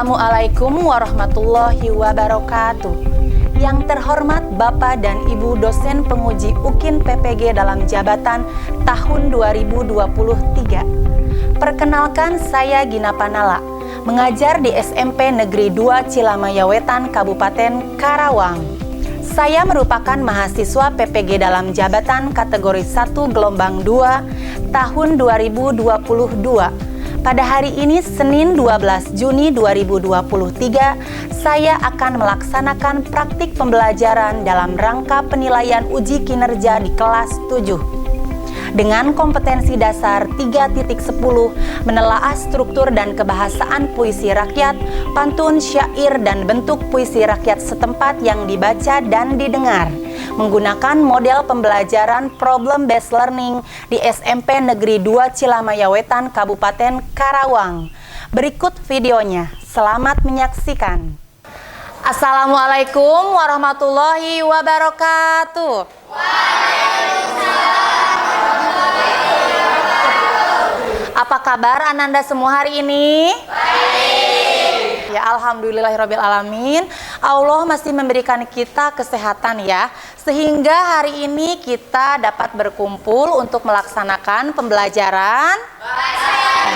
Assalamualaikum warahmatullahi wabarakatuh. Yang terhormat Bapak dan Ibu dosen penguji UKIN PPG dalam jabatan tahun 2023. Perkenalkan, saya Gina Panala, mengajar di SMP Negeri 2 Cilamaya Wetan, Kabupaten Karawang. Saya merupakan mahasiswa PPG dalam jabatan kategori 1 gelombang 2 tahun 2022. Pada hari ini, Senin 12 Juni 2023, saya akan melaksanakan praktik pembelajaran dalam rangka penilaian uji kinerja di kelas 7. Dengan kompetensi dasar 3.10, menelaah struktur dan kebahasaan puisi rakyat, pantun, syair, dan bentuk puisi rakyat setempat yang dibaca dan didengar, menggunakan model pembelajaran problem based learning di SMP Negeri 2 Cilamaya Wetan, Kabupaten Karawang. Berikut videonya. Selamat menyaksikan. Assalamualaikum warahmatullahi wabarakatuh. Apa kabar Ananda semua hari ini? Baik. Ya, alhamdulillahirrabbilalamin. Allah masih memberikan kita kesehatan ya, sehingga hari ini kita dapat berkumpul untuk melaksanakan pembelajaran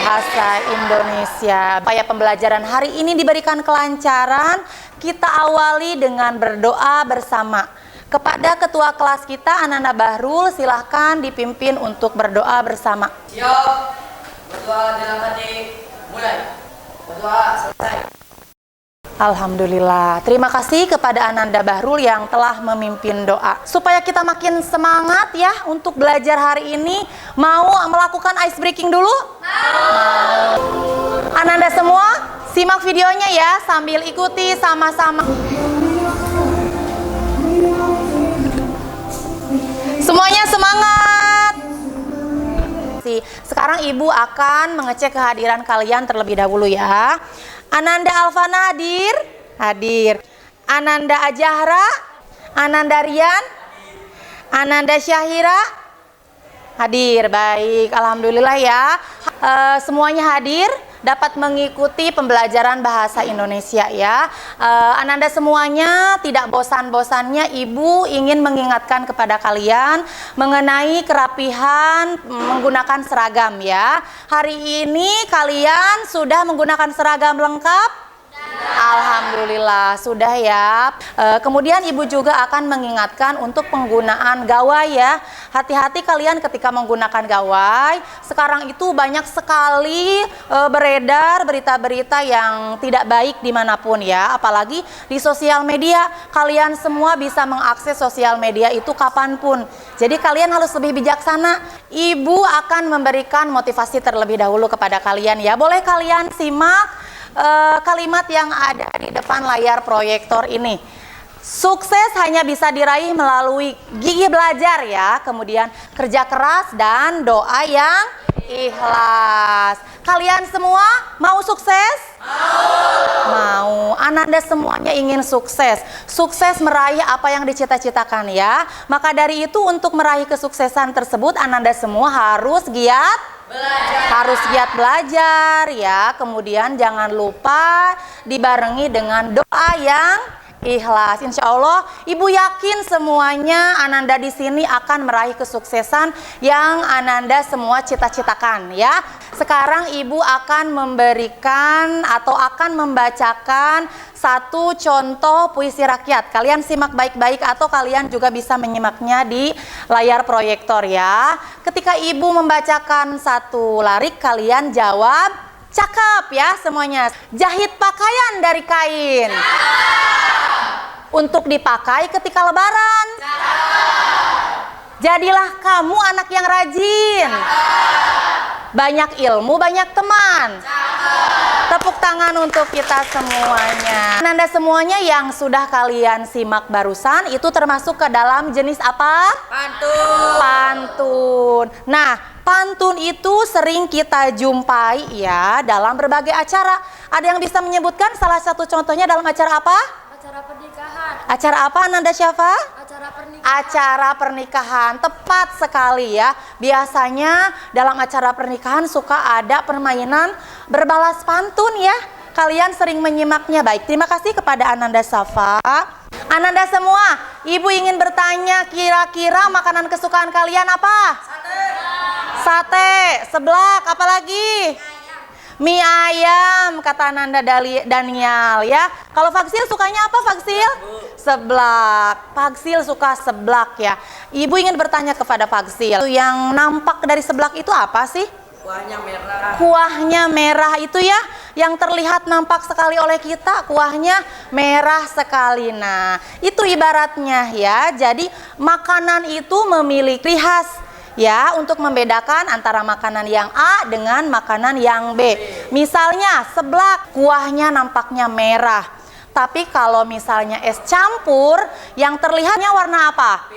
bahasa Indonesia. Supaya pembelajaran hari ini diberikan kelancaran, kita awali dengan berdoa bersama. Kepada ketua kelas kita, Ananda Bahrul, silahkan dipimpin untuk berdoa bersama. Siap. Berdoa dalam hati, mulai. Berdoa selesai. Alhamdulillah. Terima kasih kepada Ananda Bahrul yang telah memimpin doa. Supaya kita makin semangat ya untuk belajar hari ini, mau melakukan ice breaking dulu? Mau. Ananda semua, simak videonya ya sambil ikuti sama-sama. Semuanya semangat. Sekarang Ibu akan mengecek kehadiran kalian terlebih dahulu ya. Ananda Alfana hadir? Hadir. Ananda Ajahra? Ananda Rian? Ananda Syahira? Hadir. Baik, alhamdulillah ya. Semuanya hadir, dapat mengikuti pembelajaran bahasa Indonesia ya. Ananda semuanya, tidak bosan-bosannya Ibu ingin mengingatkan kepada kalian mengenai kerapihan menggunakan seragam ya. Hari ini kalian sudah menggunakan seragam lengkap? Alhamdulillah sudah ya. Kemudian Ibu juga akan mengingatkan untuk penggunaan gawai ya. Hati-hati kalian ketika menggunakan gawai. Sekarang itu banyak sekali beredar berita-berita yang tidak baik dimanapun ya. Apalagi di sosial media. Kalian semua bisa mengakses sosial media itu kapanpun. Jadi kalian harus lebih bijaksana. Ibu akan memberikan motivasi terlebih dahulu kepada kalian ya. Boleh kalian simak kalimat yang ada di depan layar proyektor ini. Sukses hanya bisa diraih melalui gigih belajar ya, kemudian kerja keras dan doa yang ikhlas. Kalian semua mau sukses? Mau. Ananda semuanya ingin sukses. Sukses meraih apa yang dicita-citakan ya. Maka dari itu untuk meraih kesuksesan tersebut Ananda semua harus giat belajar ya. Kemudian jangan lupa dibarengi dengan doa yang ikhlas. Insya Allah Ibu yakin semuanya Ananda di sini akan meraih kesuksesan yang Ananda semua cita-citakan ya. Sekarang Ibu akan memberikan atau akan membacakan satu contoh puisi rakyat. Kalian simak baik-baik atau kalian juga bisa menyimaknya di layar proyektor ya. Ketika Ibu membacakan satu larik, kalian jawab cakep ya semuanya. Jahit pakaian dari kain. Untuk dipakai ketika lebaran. Jadilah kamu anak yang rajin. Banyak ilmu, banyak teman. Tepuk tangan untuk kita semuanya. Ananda semuanya yang sudah kalian simak barusan itu termasuk ke dalam jenis apa? Pantun. Pantun. Nah, pantun itu sering kita jumpai ya dalam berbagai acara. Ada yang bisa menyebutkan salah satu contohnya dalam acara apa? Acara pernikahan. Acara apa Ananda Syafa? Acara pernikahan. Acara pernikahan, tepat sekali ya. Biasanya dalam acara pernikahan suka ada permainan berbalas pantun ya. kalian sering menyimaknya. Baik, terima kasih kepada Ananda Safa. Ananda semua, Ibu ingin bertanya, kira-kira makanan kesukaan kalian apa? Sate, seblak, apalagi? Mie ayam, kata Ananda Daniel ya. Kalau Faksil sukanya apa Faksil? Seblak. Faksil suka seblak ya. Ibu ingin bertanya kepada Faksil, yang nampak dari seblak itu apa sih? Kuahnya merah. Kuahnya merah itu ya, yang terlihat nampak sekali oleh kita, kuahnya merah sekali. Nah, itu ibaratnya ya. Jadi makanan itu memiliki khas ya, untuk membedakan antara makanan yang A dengan makanan yang B. Misalnya seblak, kuahnya nampaknya merah. Tapi kalau misalnya es campur, yang terlihatnya warna apa?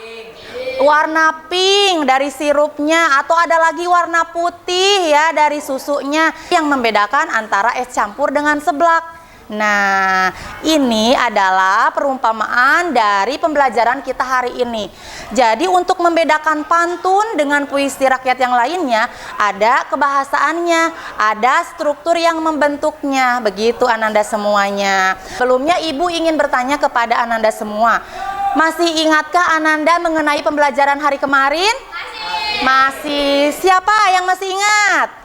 Warna pink dari sirupnya, atau ada lagi warna putih ya dari susunya, yang membedakan antara es campur dengan seblak. Nah, ini adalah perumpamaan dari pembelajaran kita hari ini. Jadi untuk membedakan pantun dengan puisi rakyat yang lainnya, ada kebahasaannya, ada struktur yang membentuknya. Begitu Ananda semuanya. Sebelumnya Ibu ingin bertanya kepada Ananda semua. Masih ingatkah Ananda mengenai pembelajaran hari kemarin? Masih. Siapa yang masih ingat?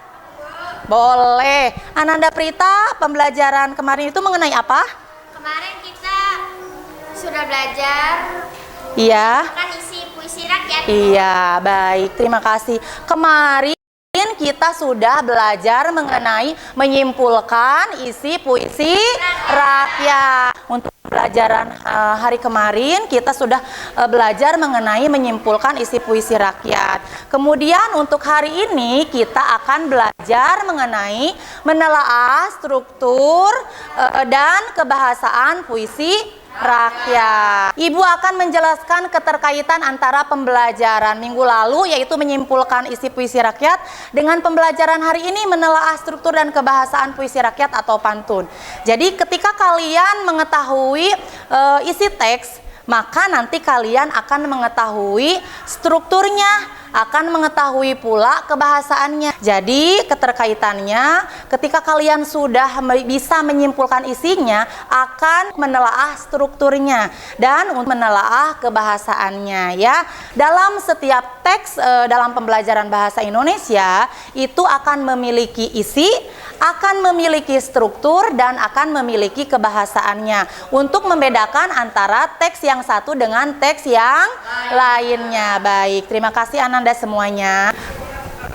Boleh. Ananda Prita, pembelajaran kemarin itu mengenai apa? Kemarin kita sudah belajar Iya. kan isi puisi rakyat. Iya, baik. Terima kasih. Kemarin kita sudah belajar mengenai menyimpulkan isi puisi rakyat. Untuk pelajaran hari kemarin kita sudah belajar mengenai menyimpulkan isi puisi rakyat. Kemudian untuk hari ini kita akan belajar mengenai menelaah struktur dan kebahasaan puisi rakyat. Ibu akan menjelaskan keterkaitan antara pembelajaran minggu lalu, yaitu menyimpulkan isi puisi rakyat, dengan pembelajaran hari ini menelaah struktur dan kebahasaan puisi rakyat atau pantun. Jadi ketika kalian mengetahui isi teks, maka nanti kalian akan mengetahui strukturnya, akan mengetahui pula kebahasaannya. Jadi keterkaitannya, ketika kalian sudah bisa menyimpulkan isinya, akan menelaah strukturnya dan menelaah kebahasaannya ya. Dalam setiap teks dalam pembelajaran bahasa Indonesia itu akan memiliki isi, akan memiliki struktur, dan akan memiliki kebahasaannya untuk membedakan antara teks yang satu dengan teks yang lainnya. Baik, terima kasih Ananda semuanya.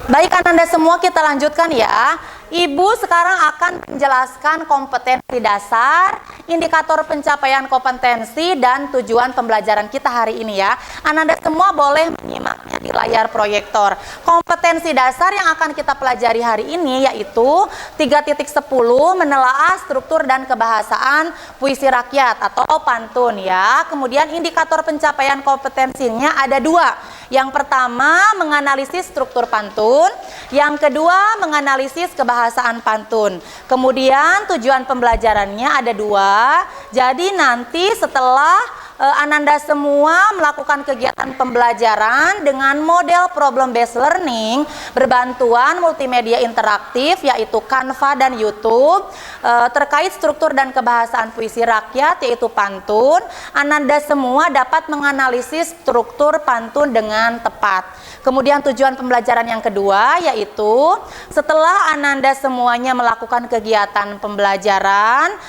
Baik Ananda semua, kita lanjutkan ya. Ibu sekarang akan menjelaskan kompetensi dasar, indikator pencapaian kompetensi, dan tujuan pembelajaran kita hari ini ya. Ananda semua boleh menyimaknya di layar proyektor. Kompetensi dasar yang akan kita pelajari hari ini yaitu 3.10 menelaah struktur dan kebahasaan puisi rakyat atau pantun ya. Kemudian indikator pencapaian kompetensinya ada 2. Yang pertama menganalisis struktur pantun, yang kedua menganalisis kebahasaan pantun. Kemudian tujuan pembelajarannya ada 2. Jadi nanti setelah Ananda semua melakukan kegiatan pembelajaran dengan model problem based learning berbantuan multimedia interaktif yaitu Canva dan YouTube terkait struktur dan kebahasaan puisi rakyat yaitu pantun, Ananda semua dapat menganalisis struktur pantun dengan tepat. Kemudian tujuan pembelajaran yang kedua yaitu setelah Ananda semuanya melakukan kegiatan pembelajaran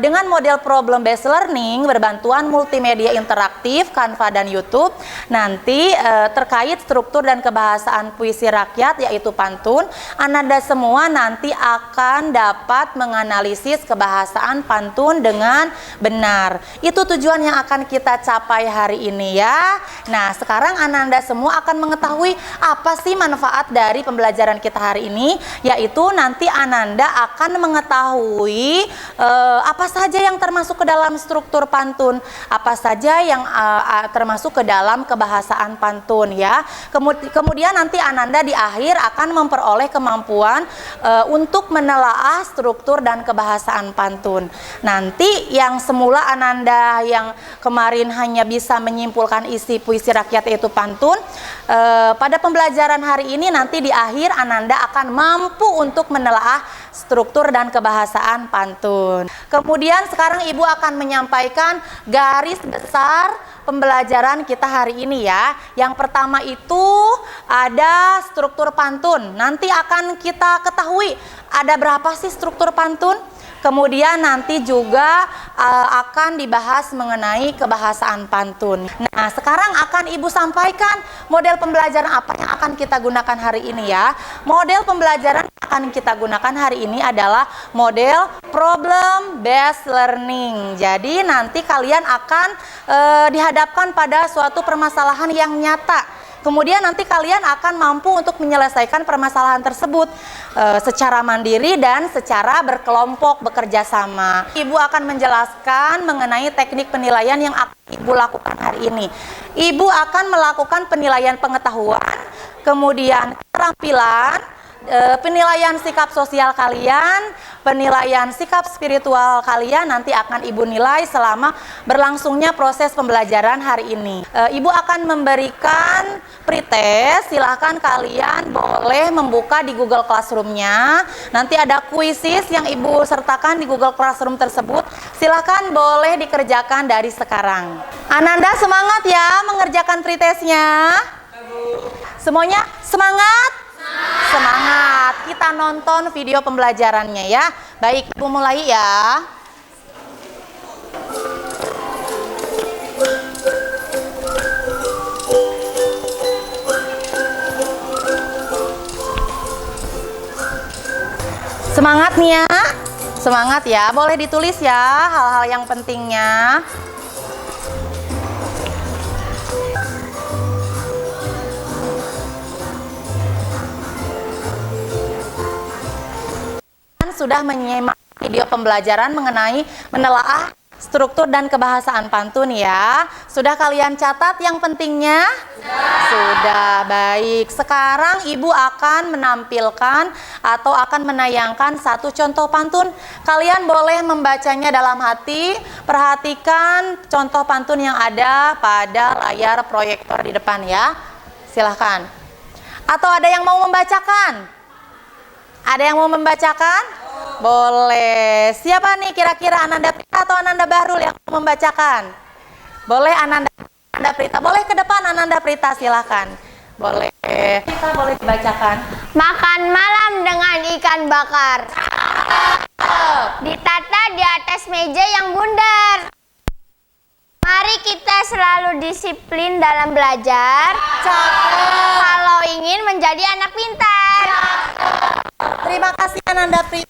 dengan model problem based learning berbantuan multimedia interaktif Canva dan YouTube, nanti terkait struktur dan kebahasaan puisi rakyat yaitu pantun, Ananda semua nanti akan dapat menganalisis kebahasaan pantun dengan benar. Itu tujuan yang akan kita capai hari ini ya. Nah, sekarang Ananda semua akan mengetahui apa sih manfaat dari pembelajaran kita hari ini, yaitu nanti Ananda akan mengetahui apa saja yang termasuk ke dalam struktur pantun, apa saja yang termasuk ke dalam kebahasaan pantun ya. Kemudian nanti Ananda di akhir akan memperoleh kemampuan untuk menelaah struktur dan kebahasaan pantun. Nanti yang semula Ananda yang kemarin hanya bisa menyimpulkan isi puisi rakyat yaitu pantun, pada pembelajaran hari ini nanti di akhir Ananda akan mampu untuk menelaah struktur dan kebahasaan pantun. Kemudian sekarang Ibu akan menyampaikan garis besar pembelajaran kita hari ini ya. Yang pertama itu ada struktur pantun. Nanti akan kita ketahui ada berapa sih struktur pantun. Kemudian nanti juga akan dibahas mengenai kebahasaan pantun. Nah, sekarang akan Ibu sampaikan model pembelajaran apa yang akan kita gunakan hari ini ya. Model pembelajaran yang akan kita gunakan hari ini adalah model problem based learning. Jadi nanti kalian akan dihadapkan pada suatu permasalahan yang nyata. Kemudian nanti kalian akan mampu untuk menyelesaikan permasalahan tersebut secara mandiri dan secara berkelompok bekerja sama. Ibu akan menjelaskan mengenai teknik penilaian yang akan Ibu lakukan hari ini. Ibu akan melakukan penilaian pengetahuan, kemudian keterampilan, penilaian sikap sosial kalian, penilaian sikap spiritual kalian nanti akan Ibu nilai selama berlangsungnya proses pembelajaran hari ini. Ibu akan memberikan pretest, silahkan kalian boleh membuka di Google Classroom-nya. Nanti ada kuisis yang Ibu sertakan di Google Classroom tersebut. Silahkan boleh dikerjakan dari sekarang. Ananda semangat ya mengerjakan pretestnya. Semuanya semangat? Semangat, kita nonton video pembelajarannya ya. Baik, Ibu mulai ya. Semangat nih ya. Semangat ya, boleh ditulis ya hal-hal yang pentingnya. Sudah menyimak video pembelajaran mengenai menelaah struktur dan kebahasaan pantun ya. Sudah kalian catat yang pentingnya? Sudah, baik. Sekarang Ibu akan menampilkan atau akan menayangkan satu contoh pantun. Kalian boleh membacanya dalam hati. Perhatikan contoh pantun yang ada pada layar proyektor di depan ya. Silahkan. Atau ada yang mau membacakan? Ada yang mau membacakan? Boleh. Siapa nih kira-kira, Ananda Prita atau Ananda Bahrul yang mau membacakan? Boleh Ananda Prita. Boleh ke depan Ananda Prita, silahkan. Boleh. Kita boleh dibacakan. Makan malam dengan ikan bakar. Ditata di atas meja yang bundar. Mari kita selalu disiplin dalam belajar. Kalau ingin menjadi anak pintar. Terima kasih Ananda Prita.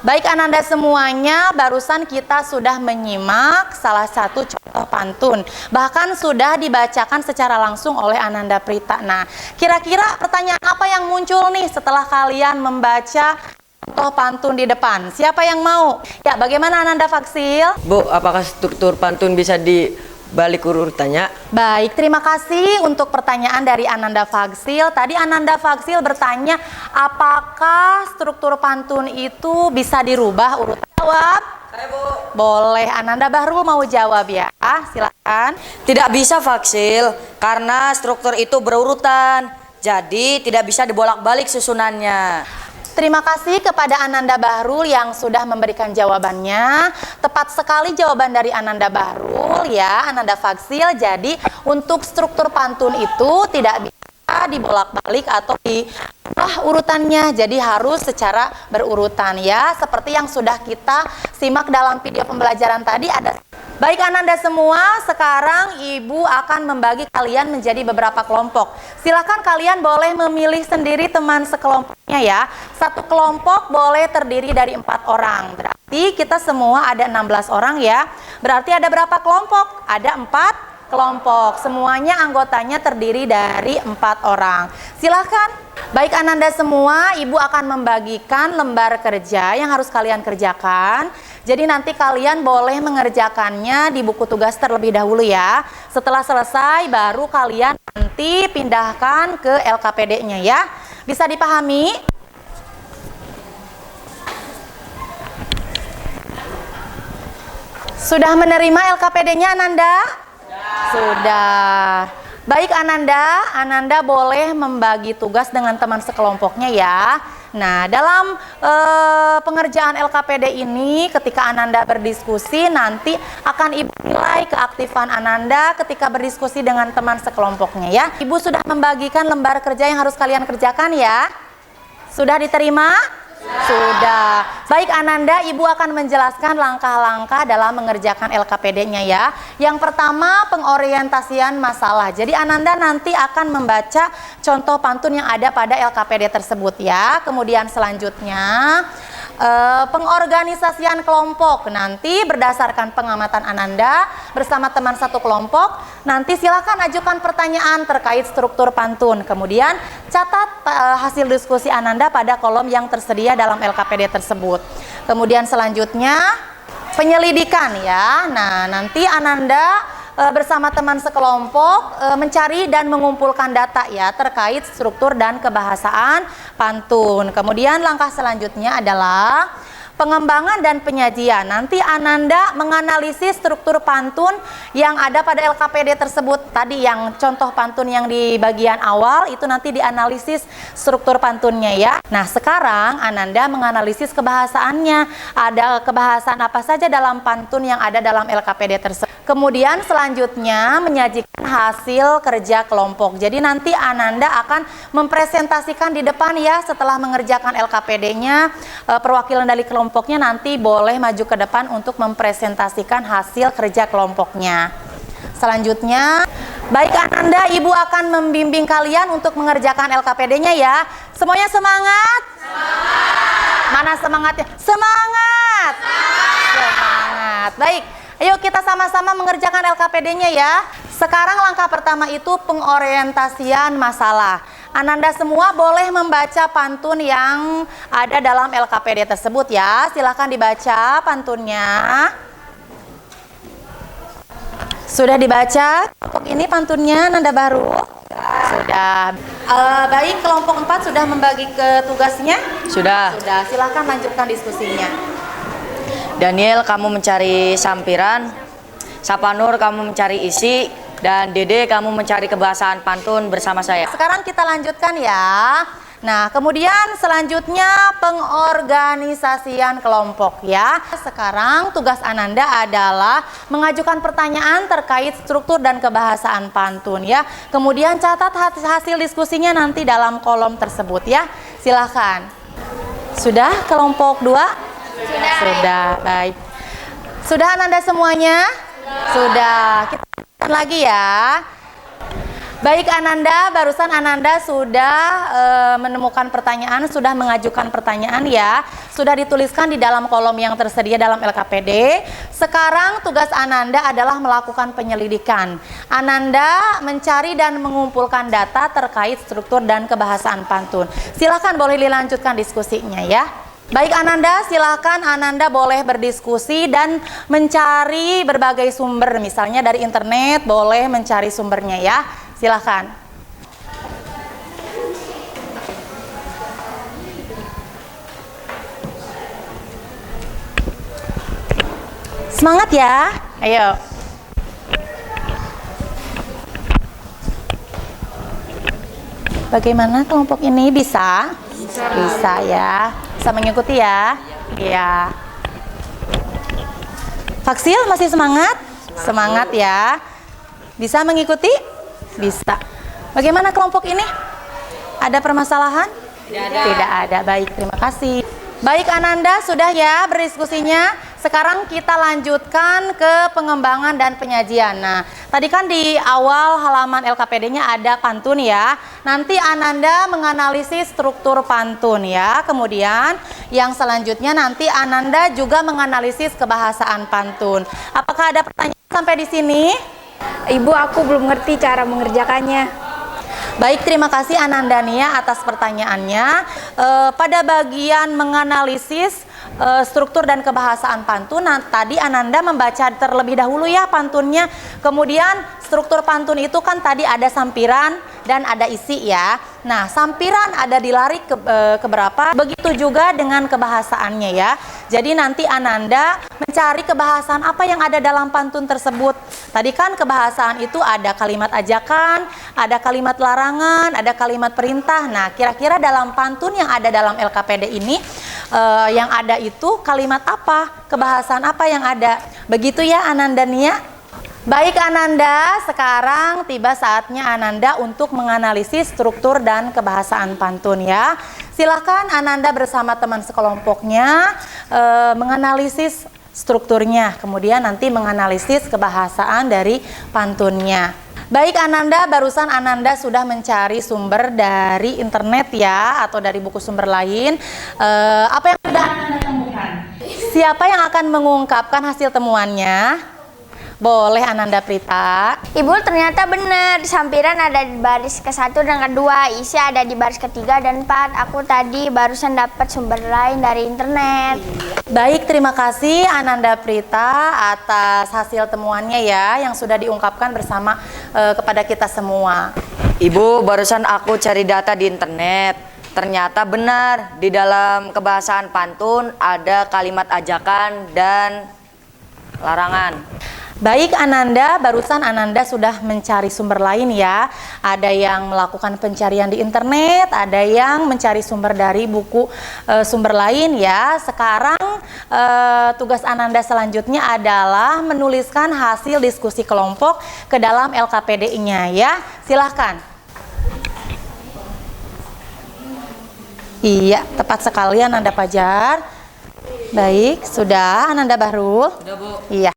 Baik Ananda semuanya, barusan kita sudah menyimak salah satu contoh pantun. Bahkan sudah dibacakan secara langsung oleh Ananda Prita. Nah, kira-kira pertanyaan apa yang muncul nih setelah kalian membaca contoh pantun di depan? Siapa yang mau? Ya, bagaimana Ananda Faksil? Bu, apakah struktur pantun bisa dibalik urutannya? Baik, terima kasih untuk pertanyaan dari Ananda Faksil. Tadi Ananda Faksil bertanya, apakah struktur pantun itu bisa dirubah urutan? Jawab. Saya, Bu. Boleh, Ananda Bahrul mau jawab ya, silakan. Tidak bisa Faksil, karena struktur itu berurutan. Jadi tidak bisa dibolak-balik susunannya. Terima kasih kepada Ananda Bahrul yang sudah memberikan jawabannya. Tepat sekali jawaban dari Ananda Bahrul ya, Ananda Faksil. Jadi untuk struktur pantun itu tidak bisa dibolak-balik atau diubah urutannya. Jadi harus secara berurutan ya. Seperti yang sudah kita simak dalam video pembelajaran tadi ada. Baik Ananda semua, sekarang Ibu akan membagi kalian menjadi beberapa kelompok. Silakan kalian boleh memilih sendiri teman sekelompoknya ya. Satu kelompok boleh terdiri dari 4 orang. Berarti kita semua ada 16 orang ya. Berarti ada berapa kelompok? Ada 4 kelompok. Semuanya anggotanya terdiri dari 4 orang. Silakan. Baik Ananda semua, Ibu akan membagikan lembar kerja yang harus kalian kerjakan. Jadi nanti kalian boleh mengerjakannya di buku tugas terlebih dahulu ya. Setelah selesai baru kalian nanti pindahkan ke LKPD-nya ya. Bisa dipahami? Sudah menerima LKPD-nya Ananda? Sudah. Baik Ananda boleh membagi tugas dengan teman sekelompoknya ya. Nah, dalam pengerjaan LKPD ini ketika Ananda berdiskusi nanti akan Ibu nilai keaktifan Ananda ketika berdiskusi dengan teman sekelompoknya ya. Ibu sudah membagikan lembar kerja yang harus kalian kerjakan ya. Sudah diterima? Sudah. Baik Ananda, Ibu akan menjelaskan langkah-langkah dalam mengerjakan LKPD-nya ya. Yang pertama, pengorientasian masalah. Jadi Ananda nanti akan membaca contoh pantun yang ada pada LKPD tersebut ya. Kemudian selanjutnya pengorganisasian kelompok. Nanti berdasarkan pengamatan Ananda bersama teman satu kelompok, nanti silakan ajukan pertanyaan terkait struktur pantun. Kemudian catat hasil diskusi Ananda pada kolom yang tersedia dalam LKPD tersebut. Kemudian selanjutnya penyelidikan ya. Nah, nanti Ananda bersama teman sekelompok mencari dan mengumpulkan data ya terkait struktur dan kebahasaan pantun. Kemudian langkah selanjutnya adalah pengembangan dan penyajian. Nanti Ananda menganalisis struktur pantun yang ada pada LKPD tersebut. Tadi yang contoh pantun yang di bagian awal itu nanti dianalisis struktur pantunnya ya. Nah, sekarang Ananda menganalisis kebahasaannya. Ada kebahasaan apa saja dalam pantun yang ada dalam LKPD tersebut. Kemudian selanjutnya menyajikan hasil kerja kelompok. Jadi nanti Ananda akan mempresentasikan di depan ya setelah mengerjakan LKPD-nya. Perwakilan dari kelompoknya nanti boleh maju ke depan untuk mempresentasikan hasil kerja kelompoknya. Selanjutnya, baik Ananda, Ibu akan membimbing kalian untuk mengerjakan LKPD-nya ya. Semuanya semangat? Semangat! Mana semangatnya? Semangat! Semangat! Baik. Ayo kita sama-sama mengerjakan LKPD-nya ya. Sekarang langkah pertama itu pengorientasian masalah. Ananda semua boleh membaca pantun yang ada dalam LKPD tersebut ya. Silahkan dibaca pantunnya. Sudah dibaca kelompok ini pantunnya Nanda baru? Sudah. Baik, kelompok 4 sudah membagi ke tugasnya? Sudah. Sudah, silahkan lanjutkan diskusinya. Daniel, kamu mencari sampiran. Sapanur, kamu mencari isi. Dan Dede, kamu mencari kebahasaan pantun bersama saya. Sekarang kita lanjutkan ya. Nah, kemudian selanjutnya pengorganisasian kelompok ya. Sekarang tugas Ananda adalah mengajukan pertanyaan terkait struktur dan kebahasaan pantun ya. Kemudian catat hasil diskusinya nanti dalam kolom tersebut ya. Silahkan. Sudah kelompok 2? Sudah, baik. Sudah Ananda semuanya? Sudah. Kita lanjutkan lagi ya. Baik Ananda, barusan Ananda sudah menemukan pertanyaan, sudah mengajukan pertanyaan ya. Sudah dituliskan di dalam kolom yang tersedia dalam LKPD. Sekarang tugas Ananda adalah melakukan penyelidikan. Ananda mencari dan mengumpulkan data terkait struktur dan kebahasaan pantun. Silakan boleh dilanjutkan diskusinya ya. Baik Ananda, silakan Ananda boleh berdiskusi dan mencari berbagai sumber, misalnya dari internet, boleh mencari sumbernya ya. Silakan. Semangat ya, ayo. Bagaimana kelompok ini bisa? Bisa ya. Bisa mengikuti ya? Iya. Faksil masih semangat? Semangat ya. Bisa mengikuti? Bisa. Bagaimana kelompok ini? Ada permasalahan? Tidak ada. Baik, terima kasih. Baik Ananda, sudah ya berdiskusinya. Sekarang kita lanjutkan ke pengembangan dan penyajian. Nah, tadi kan di awal halaman LKPD-nya ada pantun ya. Nanti Ananda menganalisis struktur pantun ya. Kemudian yang selanjutnya nanti Ananda juga menganalisis kebahasaan pantun. Apakah ada pertanyaan sampai di sini? Ibu, aku belum ngerti cara mengerjakannya. Baik, terima kasih Ananda Nia atas pertanyaannya. Pada bagian menganalisis struktur dan kebahasaan pantun, tadi Ananda membaca terlebih dahulu ya pantunnya. Kemudian struktur pantun itu kan tadi ada sampiran dan ada isi ya. Nah, sampiran ada di lari keberapa, begitu juga dengan kebahasaannya ya. Jadi nanti Ananda mencari kebahasaan apa yang ada dalam pantun tersebut. Tadi kan kebahasaan itu ada kalimat ajakan, ada kalimat larangan, ada kalimat perintah. Nah, kira-kira dalam pantun yang ada dalam LKPD ini, yang ada itu kalimat apa, kebahasaan apa yang ada. Begitu ya Ananda Nia. Baik Ananda, sekarang tiba saatnya Ananda untuk menganalisis struktur dan kebahasaan pantun ya. Silakan Ananda bersama teman sekelompoknya menganalisis strukturnya, kemudian nanti menganalisis kebahasaan dari pantunnya. Baik Ananda, barusan Ananda sudah mencari sumber dari internet ya, atau dari buku sumber lain. Apa yang sudah Ananda temukan? Siapa yang akan mengungkapkan hasil temuannya? Boleh Ananda Prita. Ibu, ternyata benar. Sampiran ada di baris ke-1 dan ke-2, isi ada di baris ke-3 dan 4. Aku tadi barusan dapat sumber lain dari internet. Baik, terima kasih Ananda Prita atas hasil temuannya ya, yang sudah diungkapkan bersama kepada kita semua. Ibu, barusan aku cari data di internet. Ternyata benar, di dalam kebahasaan pantun ada kalimat ajakan dan larangan. Baik Ananda, barusan Ananda sudah mencari sumber lain ya. Ada yang melakukan pencarian di internet, ada yang mencari sumber dari buku sumber lain ya. Sekarang tugas Ananda selanjutnya adalah menuliskan hasil diskusi kelompok ke dalam LKPD-nya ya. Silahkan. Iya, tepat sekali Ananda Fajar. Baik, sudah Ananda Bahrul? Sudah, Bu. Iya.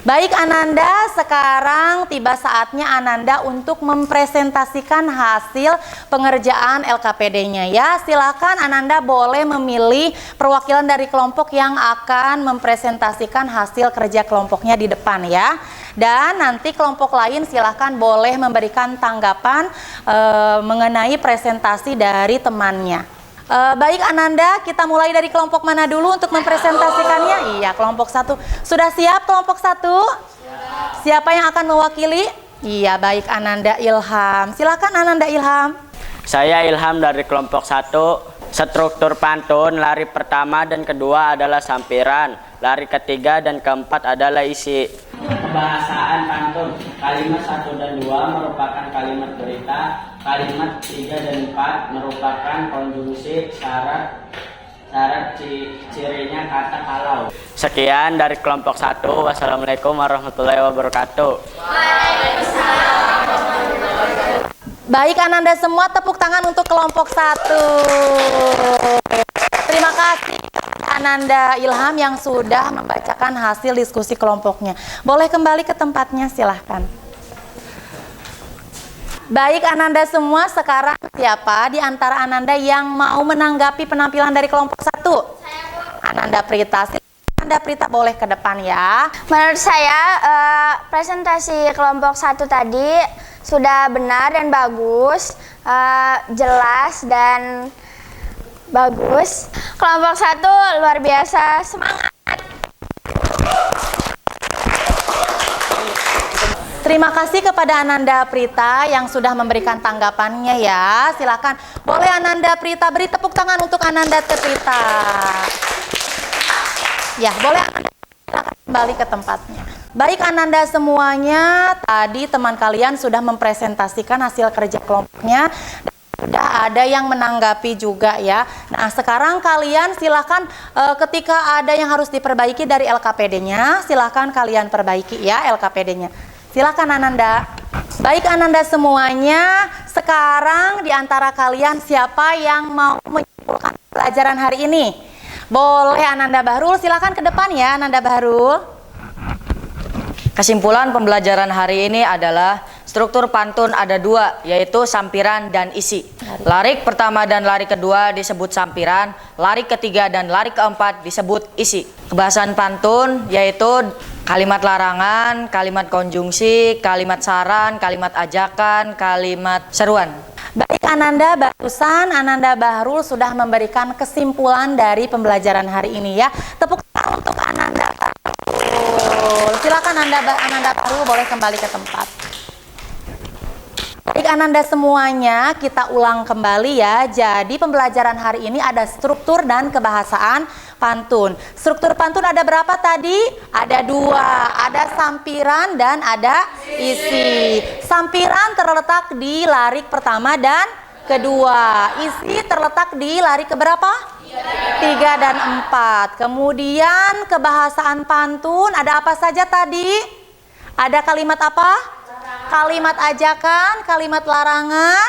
Baik Ananda, sekarang tiba saatnya Ananda untuk mempresentasikan hasil pengerjaan LKPD-nya ya. Silakan Ananda boleh memilih perwakilan dari kelompok yang akan mempresentasikan hasil kerja kelompoknya di depan ya. Dan nanti kelompok lain silakan boleh memberikan tanggapan mengenai presentasi dari temannya. Baik Ananda, kita mulai dari kelompok mana dulu untuk mempresentasikannya? Iya, kelompok 1. Sudah siap kelompok 1? Siapa yang akan mewakili? Iya, baik Ananda Ilham. Silakan Ananda Ilham. Saya Ilham dari kelompok 1. Struktur pantun, lari pertama dan kedua adalah sampiran, lari ketiga dan keempat adalah isi. Kebahasaan pantun, kalimat 1 dan 2 merupakan kalimat berita, kalimat 3 dan 4 merupakan konjungsi, syarat cirinya kata kalau. Sekian dari kelompok 1. Wassalamualaikum warahmatullahi wabarakatuh. Baik Ananda semua, tepuk tangan untuk kelompok 1. Terima kasih Ananda Ilham yang sudah membacakan hasil diskusi kelompoknya. Boleh kembali ke tempatnya, silahkan. Baik Ananda semua, sekarang siapa di antara Ananda yang mau menanggapi penampilan dari kelompok 1? Ananda Prita. Ananda Prita boleh ke depan ya. Menurut saya presentasi kelompok 1 tadi sudah benar dan bagus, jelas dan bagus. Kelompok 1 luar biasa, semangat. Terima kasih kepada Ananda Prita yang sudah memberikan tanggapannya ya. Silakan, boleh Ananda Prita beri tepuk tangan untuk Ananda Prita. Ya, boleh Ananda kembali ke tempatnya. Baik Ananda semuanya, tadi teman kalian sudah mempresentasikan hasil kerja kelompoknya. Sudah ada yang menanggapi juga ya. Nah sekarang kalian silakan ketika ada yang harus diperbaiki dari LKPD-nya, silakan kalian perbaiki ya LKPD-nya. Silakan Ananda. Baik Ananda semuanya, sekarang di antara kalian siapa yang mau menyimpulkan pelajaran hari ini? Boleh Ananda Bahrul, silakan ke depan ya Ananda Bahrul. Kesimpulan pembelajaran hari ini adalah struktur pantun ada 2, yaitu sampiran dan isi. Lari pertama dan lari kedua disebut sampiran, lari ketiga dan lari keempat disebut isi. Kebahasaan pantun yaitu kalimat larangan, kalimat konjungsi, kalimat saran, kalimat ajakan, kalimat seruan. Baik Ananda, barusan Ananda Bahrul sudah memberikan kesimpulan dari pembelajaran hari ini ya. Tepuk tangan untuk Ananda Bahrul. Silakan Ananda Bahrul boleh kembali ke tempat. Baik Ananda semuanya, kita ulang kembali ya. Jadi pembelajaran hari ini ada struktur dan kebahasaan pantun. Struktur pantun ada berapa tadi? Ada 2, ada sampiran dan ada isi. Sampiran terletak di larik pertama dan kedua. Isi terletak di larik keberapa? 3 dan 4. Kemudian kebahasaan pantun ada apa saja tadi? Ada kalimat apa? Kalimat ajakan, kalimat larangan,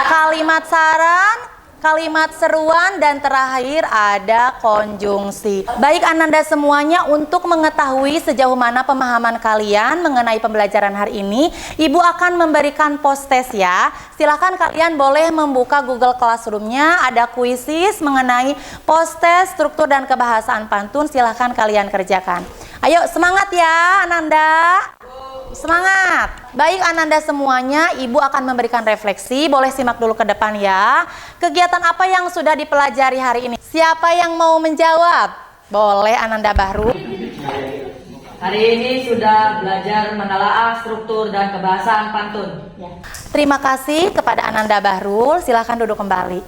kalimat saran, kalimat seruan, dan terakhir ada konjungsi. Baik Ananda semuanya, untuk mengetahui sejauh mana pemahaman kalian mengenai pembelajaran hari ini, Ibu akan memberikan post test ya. Silahkan kalian boleh membuka Google Classroom-nya, ada kuisis mengenai post test, struktur dan kebahasaan pantun. Silahkan kalian kerjakan. Ayo semangat ya Ananda. Semangat. Baik Ananda semuanya, Ibu akan memberikan refleksi. Boleh simak dulu ke depan ya. Kegiatan apa yang sudah dipelajari hari ini? Siapa yang mau menjawab? Boleh Ananda Bahrul. Hari ini sudah belajar menelaah struktur dan kebahasaan pantun. Terima kasih kepada Ananda Bahrul. Silahkan duduk kembali.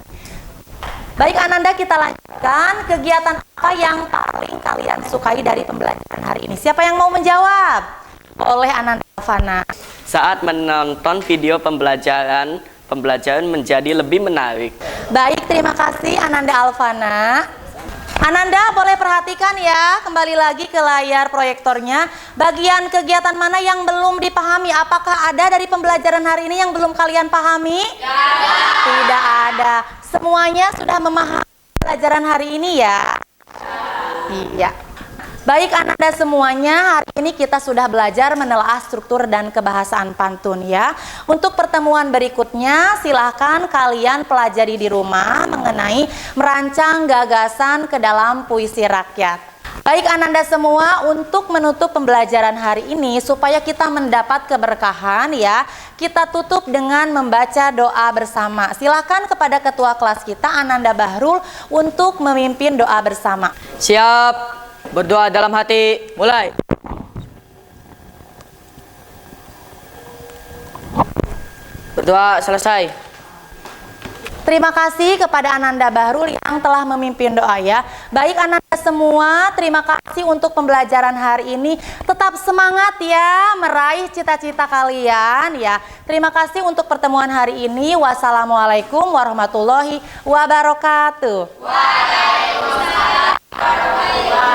Baik Ananda, kita lanjutkan. Kegiatan apa yang paling kalian sukai dari pembelajaran hari ini? Siapa yang mau menjawab? Oleh Ananda Alfana. Saat menonton video pembelajaran menjadi lebih menarik. Baik, terima kasih Ananda Alfana. Ananda boleh perhatikan ya, kembali lagi ke layar proyektornya. Bagian kegiatan mana yang belum dipahami? Apakah ada dari pembelajaran hari ini yang belum kalian pahami? Tidak ada. Semuanya sudah memahami pelajaran hari ini ya? Iya. Baik Ananda semuanya, hari ini kita sudah belajar menelaah struktur dan kebahasaan pantun ya. Untuk pertemuan berikutnya silahkan kalian pelajari di rumah mengenai merancang gagasan ke dalam puisi rakyat. Baik Ananda semua, untuk menutup pembelajaran hari ini supaya kita mendapat keberkahan ya, kita tutup dengan membaca doa bersama. Silahkan kepada ketua kelas kita Ananda Bahrul untuk memimpin doa bersama. Siap. Berdoa dalam hati, mulai. Berdoa selesai. Terima kasih kepada Ananda Bahrul yang telah memimpin doa ya. Baik Ananda semua, terima kasih untuk pembelajaran hari ini. Tetap semangat ya meraih cita-cita kalian ya. Terima kasih untuk pertemuan hari ini. Wassalamualaikum warahmatullahi wabarakatuh. Waalaikumsalam warahmatullahi wabarakatuh.